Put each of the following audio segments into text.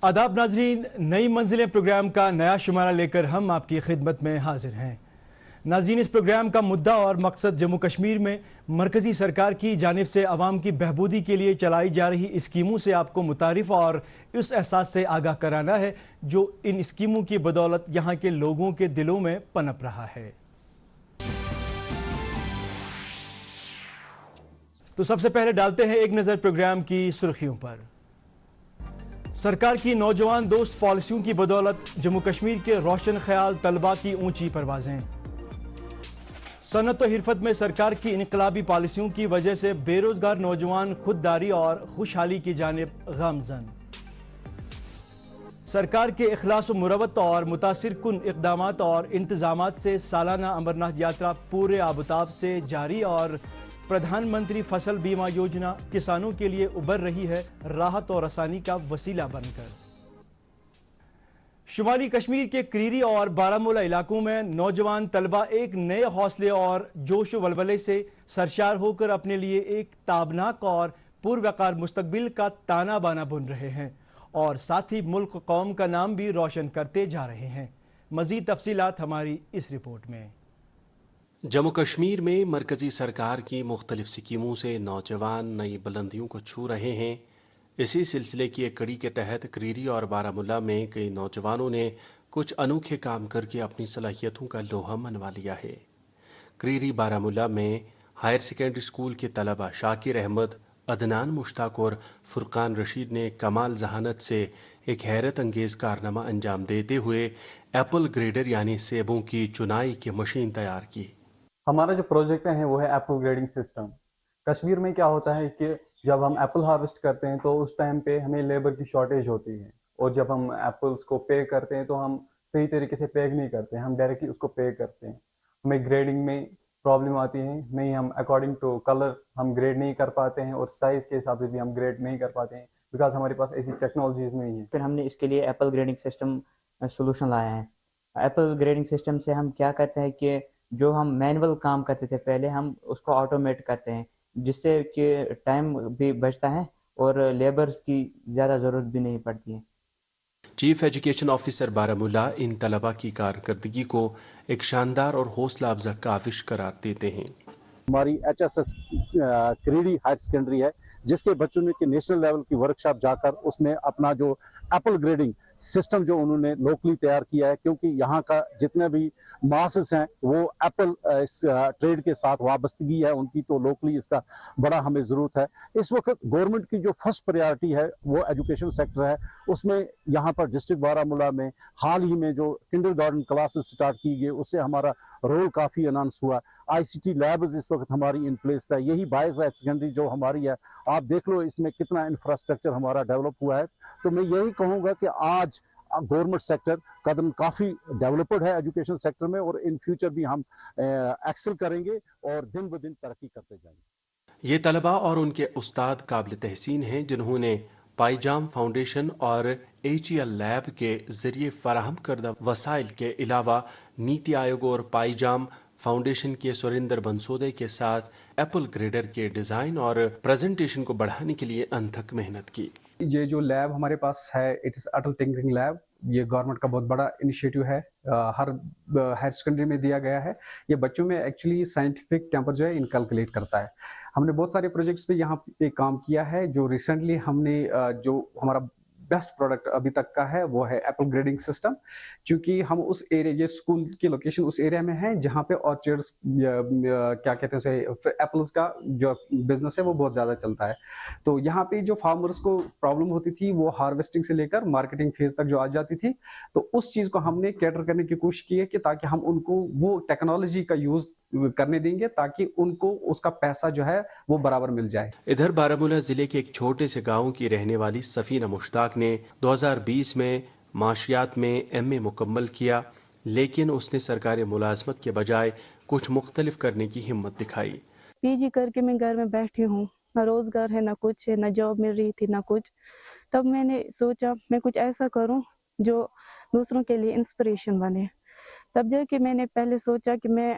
आदाब नाजरीन, नई मंजिलें प्रोग्राम का नया शुमारा लेकर हम आपकी खिदमत में हाजिर हैं। नाजरीन, इस प्रोग्राम का मुद्दा और मकसद जम्मू कश्मीर में मरकजी सरकार की जानिब से अवाम की बहबूदी के लिए चलाई जा रही स्कीमों से आपको मुतारिफ और उस एहसास से आगाह कराना है जो इन स्कीमों की बदौलत यहाँ के लोगों के दिलों में पनप रहा है। तो सबसे पहले डालते हैं एक नजर प्रोग्राम की सुर्खियों पर। सरकार की नौजवान दोस्त पॉलिसियों की बदौलत जम्मू कश्मीर के रोशन ख्याल तलबा की ऊंची परवाजें। सनत और हिरफत में सरकार की इनकलाबी पॉलिसियों की वजह से बेरोजगार नौजवान खुददारी और खुशहाली की जानिब गामजन। सरकार के इखलास मुरवत और मुतासिर कुन इकदामात और इंतजामात से सालाना अमरनाथ यात्रा पूरे आबुताब से जारी और प्रधानमंत्री फसल बीमा योजना किसानों के लिए उभर रही है राहत और आसानी का वसीला बनकर। शुमाली कश्मीर के क्रीरी और बारामूला इलाकों में नौजवान तलबा एक नए हौसले और जोश व वलवले से सरशार होकर अपने लिए एक ताबनाक और पुरवकार मुस्तकबिल का ताना बाना बुन रहे हैं और साथ ही मुल्क कौम का नाम भी रोशन करते जा रहे हैं। मजीद तफसीलात हमारी इस रिपोर्ट में। जम्मू कश्मीर में मरकजी सरकार की मुख्तलिफ स्कीमों से नौजवान नई बुलंदियों को छू रहे हैं। इसी सिलसिले की एक कड़ी के तहत क्रीरी और बारामूला में कई नौजवानों ने कुछ अनोखे काम करके अपनी सलाहियतों का लोहा मनवा लिया है। क्रीरी बारामूला में हायर सेकेंडरी स्कूल के तलबा शाकिर अहमद, अदनान मुश्ताक और फुरकान रशीद ने कमाल जहानत से एक हैरत अंगेज कारनामा अंजाम देते हुए एप्पल ग्रेडर यानी सेबों की चुनाई की मशीन तैयार की। हमारा जो प्रोजेक्ट है वो है एप्पल ग्रेडिंग सिस्टम। कश्मीर में क्या होता है कि जब हम एप्पल हार्वेस्ट करते हैं तो उस टाइम पे हमें लेबर की शॉर्टेज होती है और जब हम एप्पल्स को पे करते हैं तो हम सही तरीके से पैक नहीं करते हैं, हम डायरेक्टली उसको पे करते हैं। हमें ग्रेडिंग में प्रॉब्लम आती है, नहीं हम अकॉर्डिंग टू कलर हम ग्रेड नहीं कर पाते हैं और साइज़ के हिसाब से भी हम ग्रेड नहीं कर पाते हैं बिकॉज हमारे पास ऐसी टेक्नोलॉजीज नहीं है। फिर हमने इसके लिए एप्पल ग्रेडिंग सिस्टम सोल्यूशन लाया है। एप्पल ग्रेडिंग सिस्टम से हम क्या करते हैं कि जो हम मैनुअल काम करते थे पहले हम उसको ऑटोमेट करते हैं जिससे कि टाइम भी बचता है और लेबर्स की ज़्यादा ज़रूरत भी नहीं पड़ती है। चीफ एजुकेशन ऑफिसर बारामूला इन तलबा की कारकर्दगी को एक शानदार और हौसला अफजा काविश करार देते हैं। हमारी HSS क्रीडी हायर सेकेंडरी है जिसके बच्चों ने कि नेशनल लेवल की वर्कशॉप जाकर उसमें अपना जो एप्पल ग्रेडिंग सिस्टम जो उन्होंने लोकली तैयार किया है, क्योंकि यहाँ का जितने भी मासेस हैं वो एप्पल इस ट्रेड के साथ वाबस्तगी है उनकी, तो लोकली इसका बड़ा हमें ज़रूरत है। इस वक्त गवर्नमेंट की जो फर्स्ट प्रायोरिटी है वो एजुकेशन सेक्टर है। उसमें यहाँ पर डिस्ट्रिक्ट बारामूला में हाल ही में जो किंडरगार्टन क्लासेस स्टार्ट की गई उससे हमारा रोल काफ़ी अनाउंस हुआ। ICT लैब्स इस वक्त हमारी इन प्लेस है। यही बायस हायर सेकेंडरी जो हमारी है, आप देख लो इसमें कितना इंफ्रास्ट्रक्चर हमारा डेवलप हुआ है। तो मैं यही कहूँगा कि आज गवर्नमेंट सेक्टर कदम काफ़ी डेवलप्ड है एजुकेशन सेक्टर में और इन फ्यूचर भी हम एक्सेल करेंगे और दिन ब दिन तरक्की करते जाएंगे। ये तलबा और उनके उस्ताद काबिल तहसीन हैं जिन्होंने पाईजाम फाउंडेशन और HEL लैब के जरिए फराहम करदा वसाइल के अलावा नीति आयोग और पाईजाम फाउंडेशन के सुरेंद्र बंसोदे के साथ एप्पल ग्रेडर के डिजाइन और प्रेजेंटेशन को बढ़ाने के लिए अनथक मेहनत की। ये जो लैब हमारे पास है it is Atal tinkering lab. ये गवर्नमेंट का बहुत बड़ा इनिशिएटिव है, हर हायर सेकेंडरी में दिया गया है। ये बच्चों में एक्चुअली साइंटिफिक टेम्पर जो है इनकैलकुलेट करता है। हमने बहुत सारे प्रोजेक्ट्स पे यहाँ पे काम किया है। जो रिसेंटली हमने जो हमारा बेस्ट प्रोडक्ट अभी तक का है वो है एप्पल ग्रेडिंग सिस्टम, क्योंकि हम उस एरिया, ये स्कूल की लोकेशन उस एरिया में है जहाँ पे ऑर्चर्ड्स क्या कहते हैं उसे एप्पल्स का जो बिजनेस है वो बहुत ज़्यादा चलता है। तो यहाँ पे जो फार्मर्स को प्रॉब्लम होती थी वो हार्वेस्टिंग से लेकर मार्केटिंग फेज तक जो आ जाती थी, तो उस चीज़ को हमने कैटर करने की कोशिश की है कि ताकि हम उनको वो टेक्नोलॉजी का यूज़ करने देंगे ताकि उनको उसका पैसा जो है वो बराबर मिल जाए। इधर बारामूला जिले के एक छोटे से गांव की रहने वाली सफीना मुश्ताक ने 2020 में माशियात में MA मुकम्मल किया, लेकिन उसने सरकारी मुलाजमत के बजाय कुछ मुख्तलिफ करने की हिम्मत दिखाई। PG करके मैं घर में बैठी हूँ, ना रोजगार है, ना कुछ है, ना जॉब मिल रही थी, ना कुछ। तब मैंने सोचा मैं कुछ ऐसा करूँ जो दूसरों के लिए इंस्पिरेशन बने। तब जाके मैंने पहले सोचा कि मैं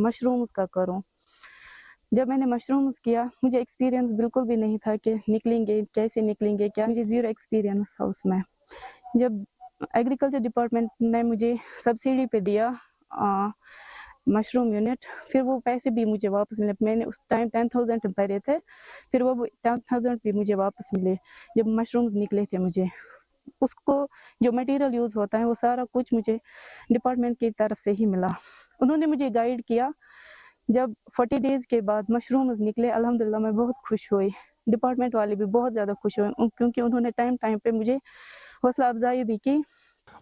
मशरूम्स का करूं। जब मैंने मशरूम्स किया मुझे एक्सपीरियंस बिल्कुल भी नहीं था कि निकलेंगे कैसे निकलेंगे, क्या, मुझे जीरो एक्सपीरियंस था उसमें। जब एग्रीकल्चर डिपार्टमेंट ने मुझे सब्सिडी पे दिया मशरूम यूनिट, फिर वो पैसे भी मुझे वापस मिले। मैंने उस टाइम 10,000 भरे थे, फिर वो 10,000 भी मुझे वापस मिले जब मशरूम्स निकले थे मुझे। उसको जो मटेरियल यूज़ होता है वो सारा कुछ मुझे डिपार्टमेंट की तरफ से ही मिला। उन्होंने मुझे गाइड किया। जब 40 डेज के बाद मशरूम्स निकले, अल्हम्दुलिल्लाह मैं बहुत खुश हुई। डिपार्टमेंट वाले भी बहुत ज़्यादा खुश हुए क्योंकि उन्होंने टाइम टाइम पे मुझे हौसला अफजाई भी की।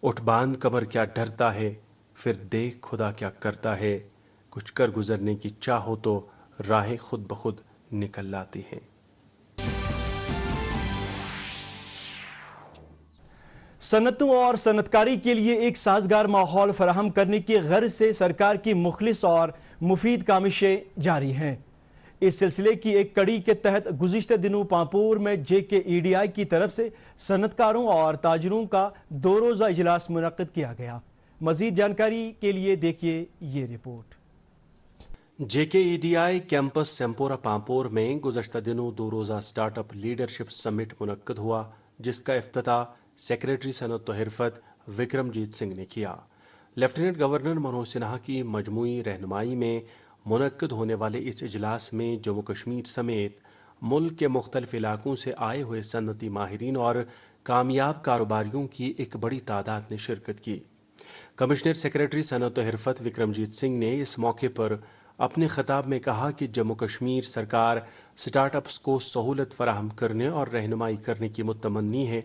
उठ बांध कमर क्या डरता है, फिर देख खुदा क्या करता है। कुछ कर गुजरने की चाह हो तो राहें खुद ब खुद निकल लाती हैं। सनतों और सनतकारी के लिए एक साजगार माहौल फराहम करने की गर्ज से सरकार की मुखलिस और मुफीद कामिशें जारी हैं। इस सिलसिले की एक कड़ी के तहत गुज़िश्ता दिनों पांपोर में JKEDI की तरफ से सनतकारों और ताजरों का 2 रोज़ा इजलास मुनक्किद किया गया। मजीद जानकारी के लिए देखिए ये रिपोर्ट। JKEDI कैंपस सेम्पोरा पांपोर में गुज़श्ता दिनों 2 रोज़ा स्टार्टअप लीडरशिप समिट मुनक्किद हुआ, जिसका इफ्तिताह सेक्रेटरी सनत व हिरफत विक्रमजीत सिंह ने किया। लेफ्टिनेंट गवर्नर मनोज सिन्हा की मजमूई रहनुमाई में मुनक्किद होने वाले इस इजलास में जम्मू कश्मीर समेत मुल्क के मुख्तलिफ इलाकों से आए हुए सनती माहिरीन और कामयाब कारोबारियों की एक बड़ी तादाद ने शिरकत की। कमिश्नर सेक्रेटरी सनत व हिरफत विक्रमजीत सिंह ने इस मौके पर अपने खिताब में कहा कि जम्मू कश्मीर सरकार स्टार्टअप्स को सहूलत फराहम करने और रहनुमाई करने की मुतमन्नी है।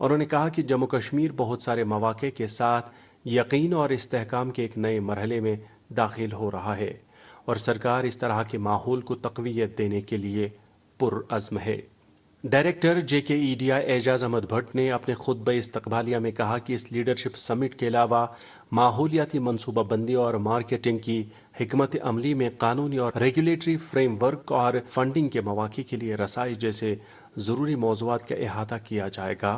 उन्होंने कहा कि जम्मू कश्मीर बहुत सारे मौके के साथ यकीन और इस्तेहकाम के एक नए मरहले में दाखिल हो रहा है और सरकार इस तरह के माहौल को तक़वियत देने के लिए पुरअज़्म है। डायरेक्टर JKEDI एजाज अहमद भट्ट ने अपने खुतबे इस्तक़बालिया में कहा कि इस लीडरशिप समिट के अलावा माहौलियाती मनसूबाबंदी और मार्केटिंग की हिकमत अमली में कानूनी और रेगुलेटरी फ्रेमवर्क और फंडिंग के मौके के लिए रसाई जैसे ज़रूरी मौज़ूआत का अहाता किया जाएगा।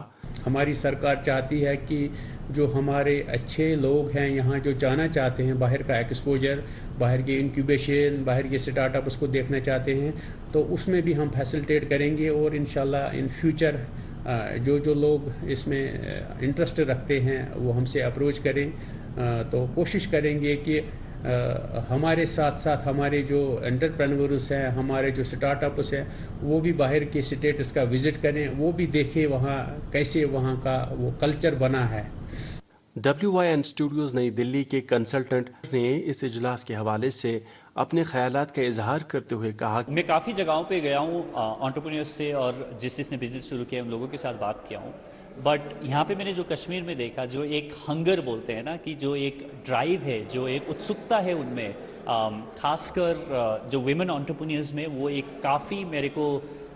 हमारी सरकार चाहती है कि जो हमारे अच्छे लोग हैं यहाँ जो जाना चाहते हैं, बाहर का एक्सपोजर, बाहर की इंक्यूबेशन, बाहर के स्टार्टअप उसको देखना चाहते हैं, तो उसमें भी हम फैसिलिटेट करेंगे और इंशाल्लाह इन फ्यूचर जो लोग इसमें इंटरेस्ट रखते हैं वो हमसे अप्रोच करें, तो कोशिश करेंगे कि हमारे साथ साथ हमारे जो एंटरप्रेन्योर्स हैं, हमारे जो स्टार्टअप्स हैं, वो भी बाहर के स्टेट्स का विजिट करें, वो भी देखें वहाँ कैसे वहाँ का वो कल्चर बना है। WYN स्टूडियोज नई दिल्ली के कंसल्टेंट ने इस इजलास के हवाले से अपने ख्यालात का इजहार करते हुए कहा, मैं काफ़ी जगहों पे गया हूँ एंटरप्रेन्योर्स से और जिसने बिजनेस शुरू किया उन लोगों के साथ बात किया हूँ, बट यहाँ पे मैंने जो कश्मीर में देखा, जो एक हंगर बोलते हैं ना, कि जो एक ड्राइव है, जो एक उत्सुकता है उनमें, खासकर जो विमेन एंटरप्रेन्योर्स में, वो एक काफ़ी मेरे को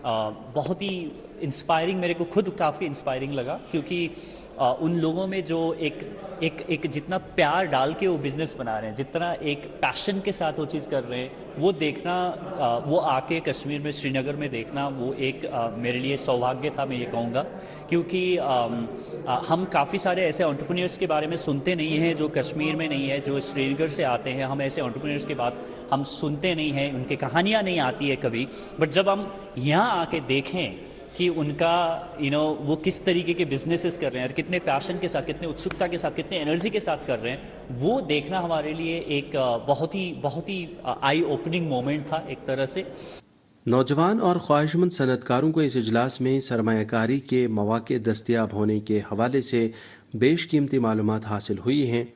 बहुत ही इंस्पायरिंग, मेरे को खुद काफ़ी इंस्पायरिंग लगा, क्योंकि उन लोगों में जो एक जितना प्यार डाल के वो बिजनेस बना रहे हैं, जितना एक पैशन के साथ वो चीज़ कर रहे हैं, वो देखना, वो आके कश्मीर में, श्रीनगर में देखना, वो एक मेरे लिए सौभाग्य था, मैं ये कहूँगा, क्योंकि हम काफ़ी सारे ऐसे एंटरप्रेन्योर्स के बारे में सुनते नहीं हैं जो कश्मीर में नहीं है, जो श्रीनगर से आते हैं। हम ऐसे एंटरप्रेन्योर्स के बात हम सुनते नहीं हैं, उनकी कहानियाँ नहीं आती है कभी, बट जब हम यहाँ आके देखें कि उनका वो किस तरीके के बिजनेसेस कर रहे हैं और कितने पैशन के साथ, कितने उत्सुकता के साथ, कितने एनर्जी के साथ कर रहे हैं, वो देखना हमारे लिए एक बहुत ही आई ओपनिंग मोमेंट था एक तरह से। नौजवान और ख्वाहिशमंद सनतकारों को इस इजलास में सरमायाकारी के मौके दस्तयाब होने के हवाले से बेशकीमती मालूमात हासिल हुई हैं।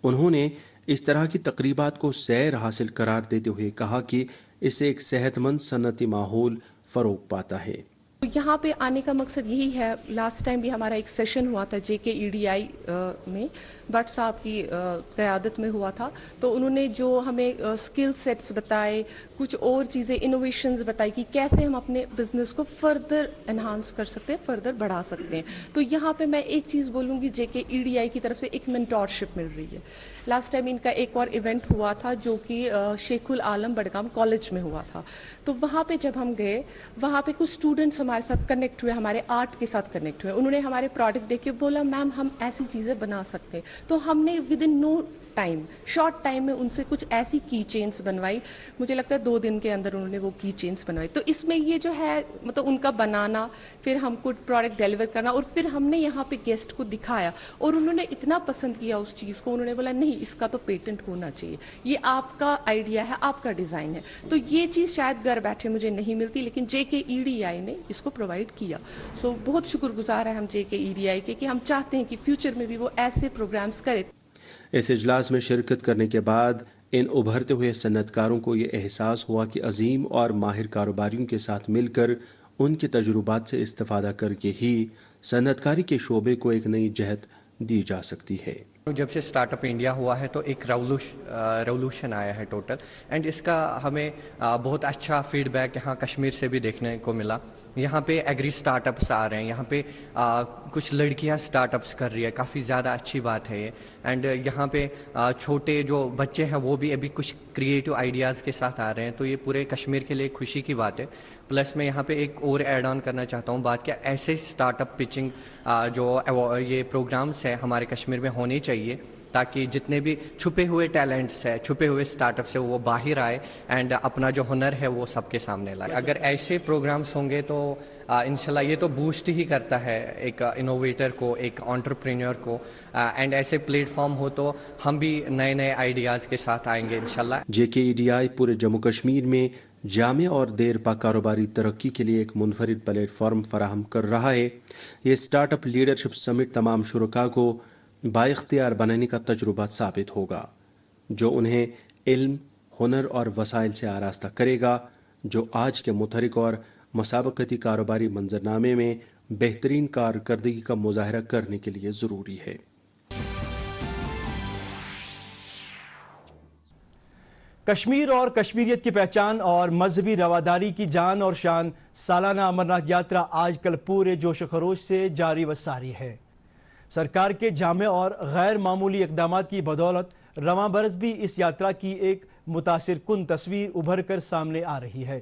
उन्होंने इस तरह की तकरीबात को सैर हासिल करार देते हुए कहा कि इससे एक सेहतमंद सनती माहौल फरोग पाता है। यहाँ पे आने का मकसद यही है। लास्ट टाइम भी हमारा एक सेशन हुआ था JKEDI में, भट्ट साहब की क़यादत में हुआ था, तो उन्होंने जो हमें स्किल सेट्स बताए, कुछ और चीज़ें, इनोवेशंस बताई कि कैसे हम अपने बिजनेस को फर्दर एनहांस कर सकते हैं, फर्दर बढ़ा सकते हैं। तो यहाँ पे मैं एक चीज़ बोलूँगी, JKEDI की तरफ से एक मेंटोरशिप मिल रही है। लास्ट टाइम इनका एक और इवेंट हुआ था जो कि शेखुल आलम बडगाम कॉलेज में हुआ था, तो वहाँ पे जब हम गए, वहाँ पे कुछ स्टूडेंट्स हमारे साथ कनेक्ट हुए, हमारे आर्ट के साथ कनेक्ट हुए। उन्होंने हमारे प्रोडक्ट देख के बोला मैम हम ऐसी चीज़ें बना सकते हैं। तो हमने within no time, short time में उनसे कुछ ऐसी की चेन्स बनवाई, मुझे लगता है 2 दिन के अंदर उन्होंने वो की चेन्स बनवाई। तो इसमें ये जो है मतलब उनका बनाना, फिर हमको प्रोडक्ट डिलीवर करना, और फिर हमने यहाँ पे गेस्ट को दिखाया और उन्होंने इतना पसंद किया उस चीज़ को, उन्होंने बोला नहीं इसका तो पेटेंट होना चाहिए, ये आपका आइडिया है, आपका डिज़ाइन है। तो ये चीज़ शायद घर बैठे मुझे नहीं मिलती, लेकिन JKEDI ने इसको प्रोवाइड किया। सो बहुत शुक्रगुजार है हम JKEDI के कि हम चाहते हैं कि फ्यूचर में भी वो ऐसे प्रोग्राम्स करे। इस इजलास में शिरकत करने के बाद इन उभरते हुए सन्नतकारों को ये एहसास हुआ कि अजीम और माहिर कारोबारियों के साथ मिलकर उनके तजुर्बात से इस्तेफादा करके ही सन्नतकारी के शोबे को एक नई जहत दी जा सकती है। जब से स्टार्टअप इंडिया हुआ है तो एक रेवोल्यूशन आया है टोटल, एंड इसका हमें बहुत अच्छा फीडबैक यहाँ कश्मीर से भी देखने को मिला। यहाँ पे एग्री स्टार्टअप्स आ रहे हैं, यहाँ पे कुछ लड़कियाँ स्टार्टअप्स कर रही है, काफ़ी ज़्यादा अच्छी बात है ये। एंड यहाँ पे छोटे जो बच्चे हैं वो भी अभी कुछ क्रिएटिव आइडियाज़ के साथ आ रहे हैं, तो ये पूरे कश्मीर के लिए खुशी की बात है। प्लस मैं यहाँ पे एक और ऐड ऑन करना चाहता हूँ बात, क्या ऐसे स्टार्टअप पिचिंग जो ये प्रोग्राम्स हैं हमारे कश्मीर में होने चाहिए, ताकि जितने भी छुपे हुए टैलेंट्स हैं, छुपे हुए स्टार्टअप्स है, वो बाहर आए एंड अपना जो हुनर है वो सबके सामने लाए। अगर ऐसे प्रोग्राम्स होंगे तो इंशाल्लाह ये तो बूस्ट ही करता है एक इनोवेटर को, एक एंटरप्रेन्योर को, एंड ऐसे प्लेटफॉर्म हो तो हम भी नए नए आइडियाज़ के साथ आएंगे इंशाल्लाह। JKEDI पूरे जम्मू कश्मीर में जामे और देरपा कारोबारी तरक्की के लिए एक मुनफरिद प्लेटफॉर्म फराहम कर रहा है। ये स्टार्टअप लीडरशिप समिट तमाम शुरका को बाइख्तियार बनाने का तजुर्बा साबित होगा, जो उन्हें इल्म, हुनर और वसाइल से आरास्ता करेगा, जो आज के मुतहरिक और मुसाबकती कारोबारी मंजरनामे में बेहतरीन कारकर्दगी का मुजाहरा करने के लिए ज़रूरी है। कश्मीर और कश्मीरियत की पहचान और मजहबी रवादारी की जान और शान सालाना अमरनाथ यात्रा आजकल पूरे जोश खरोश से जारी व सारी है। सरकार के जामे और गैर मामूली इकदामात की बदौलत रवां बरस भी इस यात्रा की एक मुतासिर कुन तस्वीर उभर कर सामने आ रही है।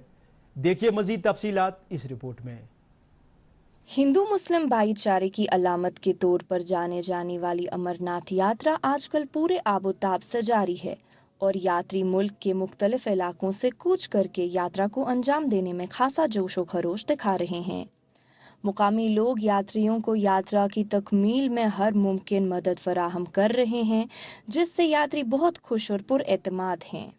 देखिए मजीद तफसीलात इस रिपोर्ट में। हिंदू मुस्लिम भाईचारे की अलामत के तौर पर जाने जाने वाली अमरनाथ यात्रा आजकल पूरे आबोताब से जारी है और यात्री मुल्क के मुख्तलिफ इलाकों से कूच करके यात्रा को अंजाम देने में खासा जोशो खरोश दिखा रहे हैं। मुकामी लोग यात्रियों को यात्रा की तकमील में हर मुमकिन मदद फराहम कर रहे हैं, जिससे यात्री बहुत खुश और पुरएतमाद हैं।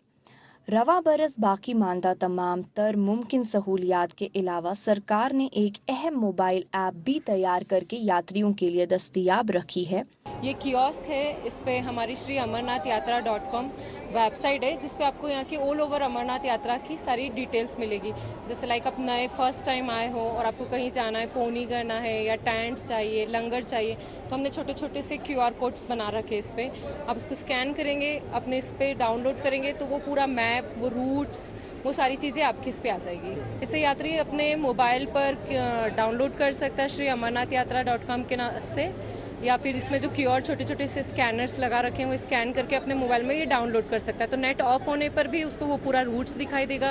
रवा बरस बाकी मानदा तमाम तर मुमकिन सहूलियात के अलावा सरकार ने एक अहम मोबाइल ऐप भी तैयार करके यात्रियों के लिए दस्तयाब रखी है। ये कियोस्क है, इस पे हमारी श्री अमरनाथ यात्रा .com वेबसाइट है, जिस पे आपको यहाँ की ऑल ओवर अमरनाथ यात्रा की सारी डिटेल्स मिलेगी। जैसे लाइक आप नए फर्स्ट टाइम आए हो और आपको कहीं जाना है, पोनी करना है या टेंट चाहिए, लंगर चाहिए, तो हमने छोटे छोटे से QR कोड्स बना रखे इस पे। आप इसको स्कैन करेंगे, अपने इस पे डाउनलोड करेंगे तो वो पूरा मैप, वो रूट्स, वो सारी चीज़ें आपके इस पे आ जाएगी। इसे यात्री अपने मोबाइल पर डाउनलोड कर सकता है श्री अमरनाथ यात्रा .com के नाम से, या फिर इसमें जो QR छोटे छोटे से स्कैनर्स लगा रखे हैं वो स्कैन करके अपने मोबाइल में ये डाउनलोड कर सकता है। तो नेट ऑफ होने पर भी उसको वो पूरा रूट्स दिखाई देगा,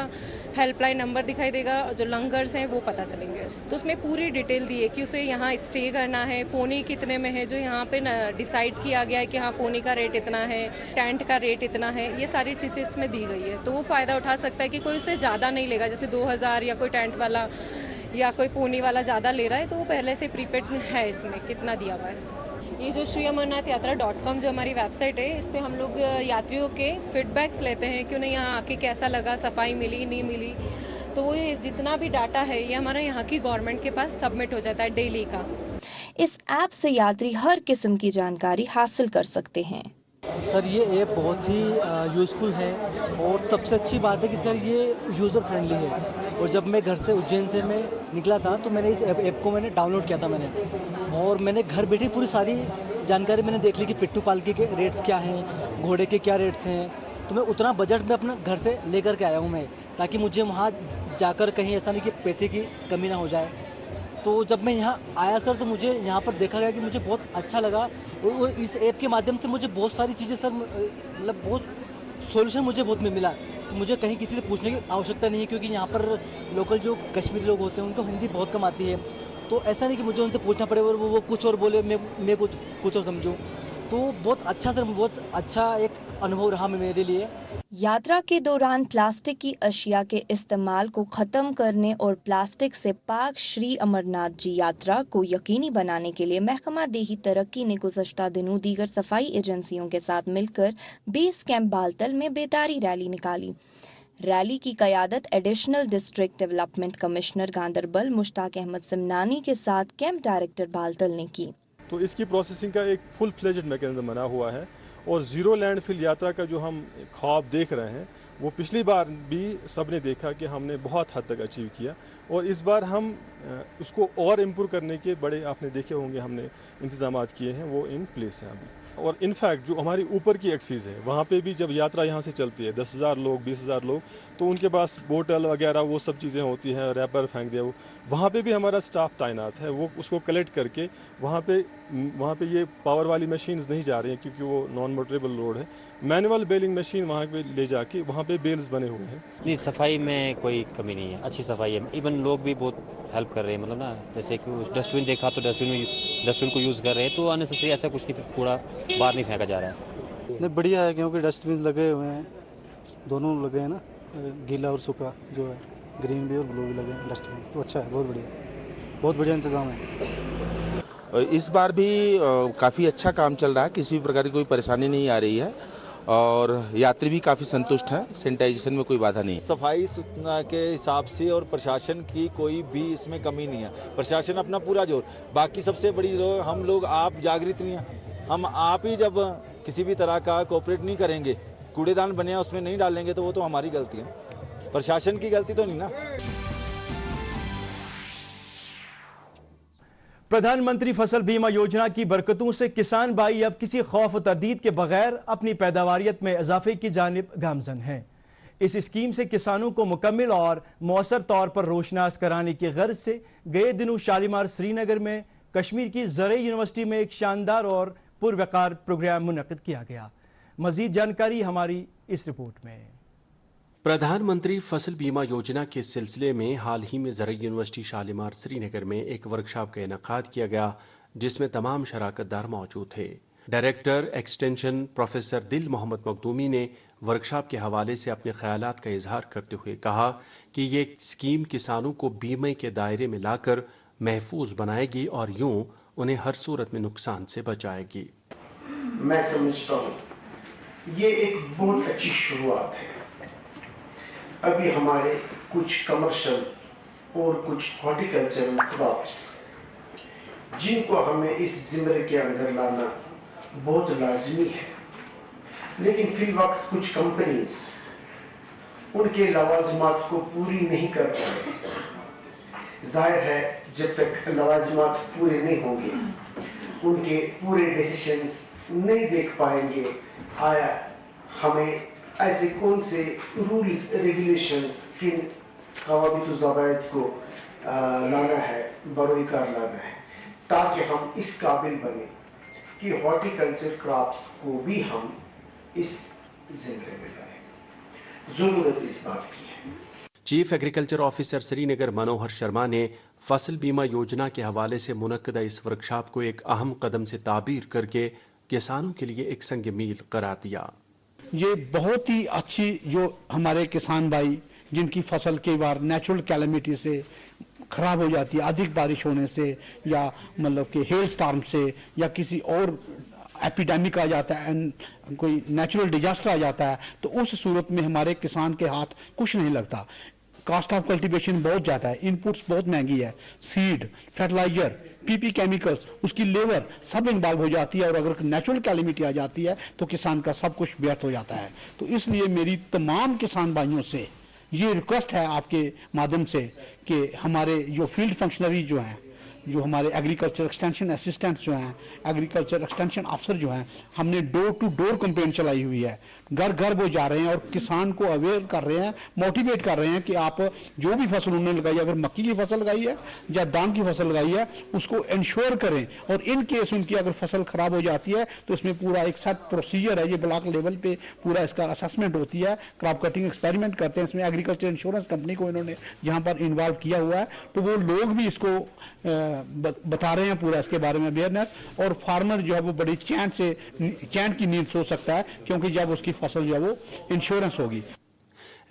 हेल्पलाइन नंबर दिखाई देगा, जो लंगर्स हैं वो पता चलेंगे। तो उसमें पूरी डिटेल दी है कि उसे यहाँ स्टे करना है, पोनी कितने में है, जो यहाँ पे डिसाइड किया गया है कि हाँ पोनी का रेट इतना है, टेंट का रेट इतना है, ये सारी चीज़ें इसमें दी गई है। तो वो फ़ायदा उठा सकता है कि कोई उससे ज़्यादा नहीं लेगा, जैसे 2000 या कोई टेंट वाला या कोई पोनी वाला ज़्यादा ले रहा है तो वो पहले से प्रीपेड है इसमें कितना दिया हुआ है। ये जो श्री अमरनाथ यात्रा .com जो हमारी वेबसाइट है, इस पे हम लोग यात्रियों के फीडबैक्स लेते हैं कि उन्हें यहाँ आके कैसा लगा, सफाई मिली नहीं मिली, तो वो जितना भी डाटा है ये हमारा यहाँ की गवर्नमेंट के पास सबमिट हो जाता है डेली का। इस ऐप से यात्री हर किस्म की जानकारी हासिल कर सकते हैं। सर ये ऐप बहुत ही यूज़फुल है और सबसे अच्छी बात है कि सर ये यूज़र फ्रेंडली है। और जब मैं घर से उज्जैन से मैं निकला था तो मैंने इस ऐप को मैंने डाउनलोड किया था और मैंने घर बैठे पूरी सारी जानकारी मैंने देख ली कि पिट्ठू पालकी के रेट्स क्या हैं, घोड़े के क्या रेट्स हैं। तो मैं उतना बजट में अपना घर से लेकर के आया हूँ मैं, ताकि मुझे वहाँ जाकर कहीं ऐसा नहीं कि पैसे की कमी ना हो जाए। तो जब मैं यहाँ आया सर तो मुझे यहाँ पर देखा गया कि मुझे बहुत अच्छा लगा और इस ऐप के माध्यम से मुझे बहुत सारी चीज़ें सर मतलब बहुत सोल्यूशन मुझे बहुत मिला तो मुझे कहीं किसी से पूछने की आवश्यकता नहीं है, क्योंकि यहाँ पर लोकल जो कश्मीरी लोग होते हैं उनको हिंदी बहुत कम आती है। तो ऐसा नहीं कि मुझे उनसे पूछना पड़े और वो कुछ और बोले, मैं कुछ और समझूं। तो बहुत अच्छा एक अनुभव रहा मेरे लिए। यात्रा के दौरान प्लास्टिक की अशिया के इस्तेमाल को खत्म करने और प्लास्टिक से पाक श्री अमरनाथ जी यात्रा को यकीनी बनाने के लिए महकमा देही तरक्की ने गुज़श्ता दिनों दीगर सफाई एजेंसियों के साथ मिलकर बेस कैंप बालतल में बेदारी रैली निकाली। रैली की क़यादत additional district development commissioner Ganderbal Mushtaq Ahmad Simnani के साथ कैंप डायरेक्टर बालतल ने की। तो इसकी प्रोसेसिंग का एक फुल फ्लेज्ड मैकेनिज्म बना हुआ है और जीरो लैंडफिल यात्रा का जो हम ख्वाब देख रहे हैं वो पिछली बार भी सबने देखा कि हमने बहुत हद तक अचीव किया, और इस बार हम उसको और इम्प्रूव करने के बड़े आपने देखे होंगे हमने इंतजामात किए हैं, वो इन प्लेस हैं अभी। और इनफैक्ट जो हमारी ऊपर की एक्सीज है वहाँ पे भी जब यात्रा यहाँ से चलती है 10,000 लोग 20,000 लोग, तो उनके पास बोतल वगैरह वो सब चीज़ें होती हैं, रैपर फेंक दिया, वो वहाँ पे भी हमारा स्टाफ तैनात है, वो उसको कलेक्ट करके वहाँ पे ये पावर वाली मशीन्स नहीं जा रही हैं क्योंकि वो नॉन मोटरेबल रोड है, मैनुअल बेलिंग मशीन वहाँ पे ले जाके वहाँ पे बेल्स बने हुए हैं। नहीं, सफाई में कोई कमी नहीं है, अच्छी सफाई है। इवन लोग भी बहुत हेल्प कर रहे हैं, मतलब ना जैसे कि डस्टबिन देखा तो डस्टबिन को यूज़ कर रहे हैं, तो अननेसेसरी ऐसा कुछ नहीं, कूड़ा बाहर नहीं फेंका जा रहा है। नहीं, बढ़िया है, क्योंकि डस्टबिन लगे हुए हैं, दोनों लगे हैं ना, गीला और सूखा जो है, ग्रीन भी और ब्लू भी लगे हैं डस्टबिन, तो अच्छा है, बहुत बढ़िया इंतजाम है। इस बार भी काफ़ी अच्छा काम चल रहा है, किसी भी प्रकार की कोई परेशानी नहीं आ रही है और यात्री भी काफ़ी संतुष्ट हैं, सैनिटाइजेशन में कोई बाधा नहीं है। सफाई के हिसाब से और प्रशासन की कोई भी इसमें कमी नहीं है, प्रशासन अपना पूरा जोर, बाकी सबसे बड़ी जो हम लोग आप जागृत नहीं हैं, हम आप ही जब किसी भी तरह का कोऑपरेट नहीं करेंगे, कूड़ेदान बने उसमें नहीं डालेंगे, तो वो तो हमारी गलती है, प्रशासन की गलती तो नहीं ना। प्रधानमंत्री फसल बीमा योजना की बरकतों से किसान भाई अब किसी खौफ और तरदीद के बगैर अपनी पैदावारियत में इजाफे की जानिब गामजन हैं। इस स्कीम से किसानों को मुकम्मल और मौसर तौर पर रोशनास कराने की गर्ज से गए दिनों शालीमार श्रीनगर में कश्मीर की ज़राई यूनिवर्सिटी में एक शानदार और पुरवकार प्रोग्राम मुनक्किद किया गया। मजीद जानकारी हमारी इस रिपोर्ट में। प्रधानमंत्री फसल बीमा योजना के सिलसिले में हाल ही में ज़राई यूनिवर्सिटी शालीमार श्रीनगर में एक वर्कशॉप का इनेकाद किया गया, जिसमें तमाम शराकतदार मौजूद थे। डायरेक्टर एक्सटेंशन प्रोफेसर दिल मोहम्मद मखदूमी ने वर्कशॉप के हवाले से अपने ख्यालात का इजहार करते हुए कहा कि ये स्कीम किसानों को बीमे के दायरे में लाकर महफूज बनाएगी और यूं उन्हें हर सूरत में नुकसान से बचाएगी। मैं समझता हूँ ये एक बहुत अच्छी शुरुआत है। अभी हमारे कुछ कमर्शियल और कुछ हॉर्टिकल्चरल क्रॉप्स जिनको हमें इस जिम्मे के अंदर लाना बहुत लाजमी है, लेकिन फिल वक्त कुछ कंपनीज उनके लवाजमात को पूरी नहीं कर पाए। जाहिर है जब तक लवाजमात पूरे नहीं होंगे उनके पूरे डिसीजंस नहीं देख पाएंगे। आया हमें ऐसे कौन से रूल्स रेगुलेशंस किन कवानीन ज़वाबित को लाना है, बरोकार लाना है, ताकि हम इस काबिल बने कि हॉर्टिकल्चर क्रॉप्स को भी हम इस जिम्मे में लाएं। जरूरत इस बात की है। चीफ एग्रीकल्चर ऑफिसर श्रीनगर मनोहर शर्मा ने फसल बीमा योजना के हवाले से मुनक्किदा इस वर्कशॉप को एक अहम कदम से ताबीर करके किसानों के लिए एक संग मील करार दिया। ये बहुत ही अच्छी जो हमारे किसान भाई जिनकी फसल कई बार नेचुरल कैलेमिटी से खराब हो जाती है, अधिक बारिश होने से या मतलब कि हेल स्टॉर्म से या किसी और एपिडेमिक आ जाता है, कोई नेचुरल डिजास्टर आ जाता है, तो उस सूरत में हमारे किसान के हाथ कुछ नहीं लगता। कॉस्ट ऑफ कल्टीवेशन बहुत ज़्यादा है, इनपुट्स बहुत महंगी है, सीड, फर्टिलाइजर, पीपी केमिकल्स, उसकी लेबर सब इन्वॉल्व हो जाती है और अगर नेचुरल कैलेमिटी आ जाती है तो किसान का सब कुछ व्यर्थ हो जाता है। तो इसलिए मेरी तमाम किसान भाइयों से ये रिक्वेस्ट है आपके माध्यम से कि हमारे जो फील्ड फंक्शनरी जो हैं जो हमारे एग्रीकल्चर एक्सटेंशन असिस्टेंट्स जो हैं, एग्रीकल्चर एक्सटेंशन अफसर जो हैं, हमने डोर टू डोर कैंपेन चलाई हुई है। घर घर वो जा रहे हैं और किसान को अवेयर कर रहे हैं, मोटिवेट कर रहे हैं कि आप जो भी फसल उन्होंने लगाई, अगर मक्की की फसल लगाई है या धान की फसल लगाई है, उसको इंश्योर करें, और इन केस उनकी अगर फसल खराब हो जाती है तो इसमें पूरा एक सेट प्रोसीजर है, ये ब्लॉक लेवल पे पूरा इसका असेसमेंट होती है, क्रॉप कटिंग एक्सपेरिमेंट करते हैं, इसमें एग्रीकल्चर इंश्योरेंस कंपनी को इन्होंने जहां पर इन्वॉल्व किया हुआ है, तो वो लोग भी इसको बता रहे हैं पूरा इसके बारे में अवेयरनेस, और फार्मर जो है वो बड़ी चैन की नींद सो सकता है, क्योंकि जब उसकी फसल जो है वो इंश्योरेंस होगी।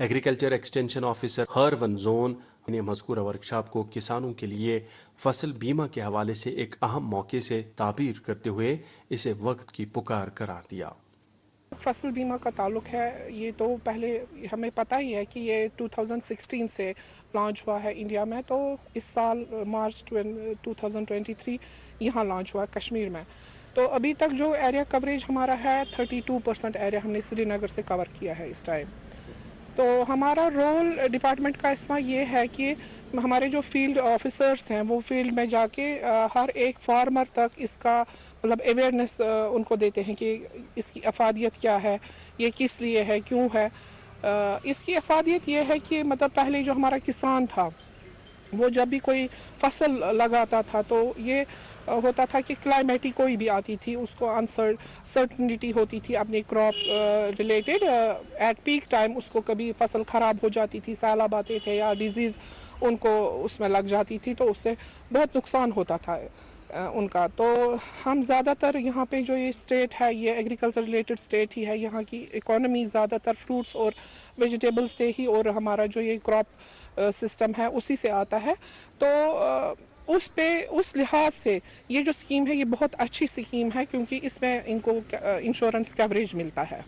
Agriculture extension officer Harvan zone ने मज़कूरा वर्कशॉप को किसानों के लिए फसल बीमा के हवाले से एक अहम मौके से ताबीर करते हुए इसे वक्त की पुकार करार दिया। फसल बीमा का ताल्लुक है, ये तो पहले हमें पता ही है कि ये 2016 से लॉन्च हुआ है इंडिया में, तो इस साल मार्च 2023 यहाँ लॉन्च हुआ कश्मीर में। तो अभी तक जो एरिया कवरेज हमारा है 32% एरिया हमने श्रीनगर से कवर किया है इस टाइम। तो हमारा रोल डिपार्टमेंट का इसमें ये है कि हमारे जो फील्ड ऑफिसर्स हैं वो फील्ड में जाके हर एक फार्मर तक इसका मतलब अवेयरनेस उनको देते हैं कि इसकी अफादियत क्या है, ये किस लिए है, क्यों है। इसकी अफादियत ये है कि मतलब पहले जो हमारा किसान था वो जब भी कोई फसल लगाता था तो ये होता था कि क्लाइमेटिक कोई भी आती थी उसको अनसर्टनिटी होती थी अपनी crop related, at peak time उसको कभी फसल खराब हो जाती थी, सैलाब आते थे या डिजीज़ उनको उसमें लग जाती थी, तो उससे बहुत नुकसान होता था उनका। तो हम ज़्यादातर यहाँ पे जो ये स्टेट है ये एग्रीकल्चर रिलेटेड स्टेट ही है, यहाँ की इकोनॉमी ज़्यादातर फ्रूट्स और वेजिटेबल्स से ही और हमारा जो ये क्रॉप सिस्टम है उसी से आता है। तो उस लिहाज से ये जो स्कीम है ये बहुत अच्छी स्कीम है क्योंकि इसमें इनको इंश्योरेंस कवरेज मिलता है।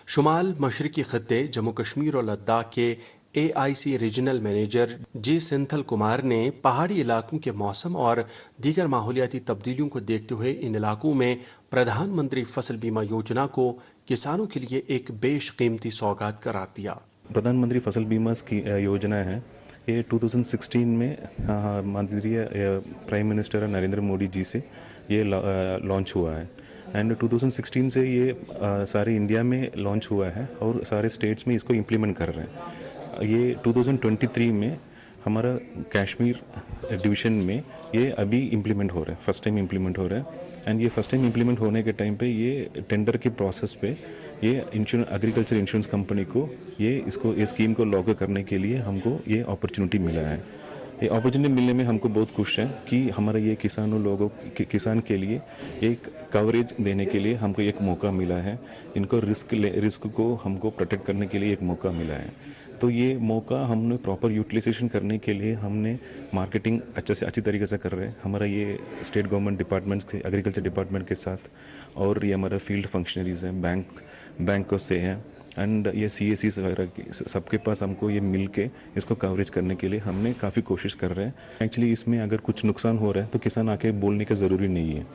शुमाल मशरकी खत्ते जम्मू कश्मीर और लद्दाख के AIC रीजनल मैनेजर जी सिंथल कुमार ने पहाड़ी इलाकों के मौसम और दीगर माहौलियाती तब्दीलियों को देखते हुए इन इलाकों में प्रधानमंत्री फसल बीमा योजना को किसानों के लिए एक बेशकीमती सौगात करार दिया। प्रधानमंत्री फसल बीमा की योजना है, ये 2016 में माननीय प्राइम मिनिस्टर नरेंद्र मोदी जी से ये लॉन्च हुआ है, एंड 2016 से ये सारे इंडिया में लॉन्च हुआ है और सारे स्टेट्स में इसको इम्प्लीमेंट कर रहे हैं। ये 2023 में हमारा कश्मीर डिवीजन में ये अभी इम्प्लीमेंट हो रहा है, फर्स्ट टाइम इम्प्लीमेंट हो रहा है, एंड ये फर्स्ट टाइम इम्प्लीमेंट होने के टाइम पे ये टेंडर के प्रोसेस पे ये एग्रीकल्चर इंश्योरेंस कंपनी को ये स्कीम को लागू करने के लिए हमको ये अपॉर्चुनिटी मिला है। ये अपॉर्चुनिटी मिलने में हमको बहुत खुश है कि हमारा ये किसान के लिए एक कवरेज देने के लिए हमको एक मौका मिला है, इनको रिस्क को हमको प्रोटेक्ट करने के लिए एक मौका मिला है। तो ये मौका हमने प्रॉपर यूटिलाइजेशन करने के लिए हमने मार्केटिंग अच्छी तरीके से कर रहे हैं। हमारा ये स्टेट गवर्नमेंट डिपार्टमेंट्स के एग्रीकल्चर डिपार्टमेंट के साथ और ये हमारा फील्ड फंक्शनरीज हैं, बैंकों से हैं, एंड ये CACs वगैरह सबके पास हमको ये मिल के इसको कवरेज करने के लिए हमने काफ़ी कोशिश कर रहे हैं। एक्चुअली इसमें अगर कुछ नुकसान हो रहा है तो किसान आके बोलने का ज़रूरी नहीं है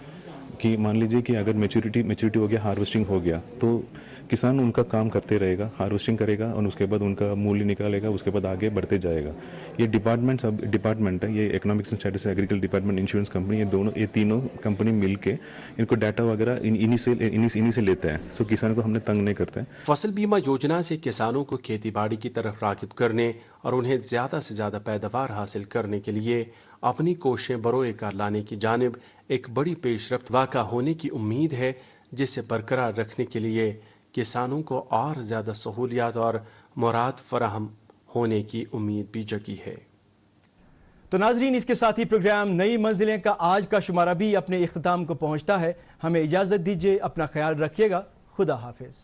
कि मान लीजिए कि अगर मेच्योरिटी हो गया, हार्वेस्टिंग हो गया, तो किसान उनका काम करते रहेगा, हार्वेस्टिंग करेगा और उसके बाद उनका मूल्य निकालेगा, उसके बाद आगे बढ़ते जाएगा। ये डिपार्टमेंट है, ये economics and statistics agriculture department, insurance company, ये तीनों कंपनी मिलके इनको डाटा वगैरह इन्हीं से लेते हैं, सो किसान को हमने तंग नहीं करते हैं। फसल बीमा योजना से किसानों को खेती बाड़ी की तरफ राग़िब करने और उन्हें ज्यादा से ज्यादा पैदावार हासिल करने के लिए अपनी कोशिशें बरोए कार लाने की जानिब एक बड़ी पेशरफ्त वाक़ा होने की उम्मीद है, जिसे बरकरार रखने के लिए किसानों को और ज़्यादा सहूलियात और मुराद फराहम होने की उम्मीद भी जगी है। तो नाजरीन, इसके साथ ही प्रोग्राम नई मंजिलें का आज का शुमारा भी अपने इख्तिताम को पहुंचता है। हमें इजाज़त दीजिए, अपना ख्याल रखिएगा, खुदा हाफिज।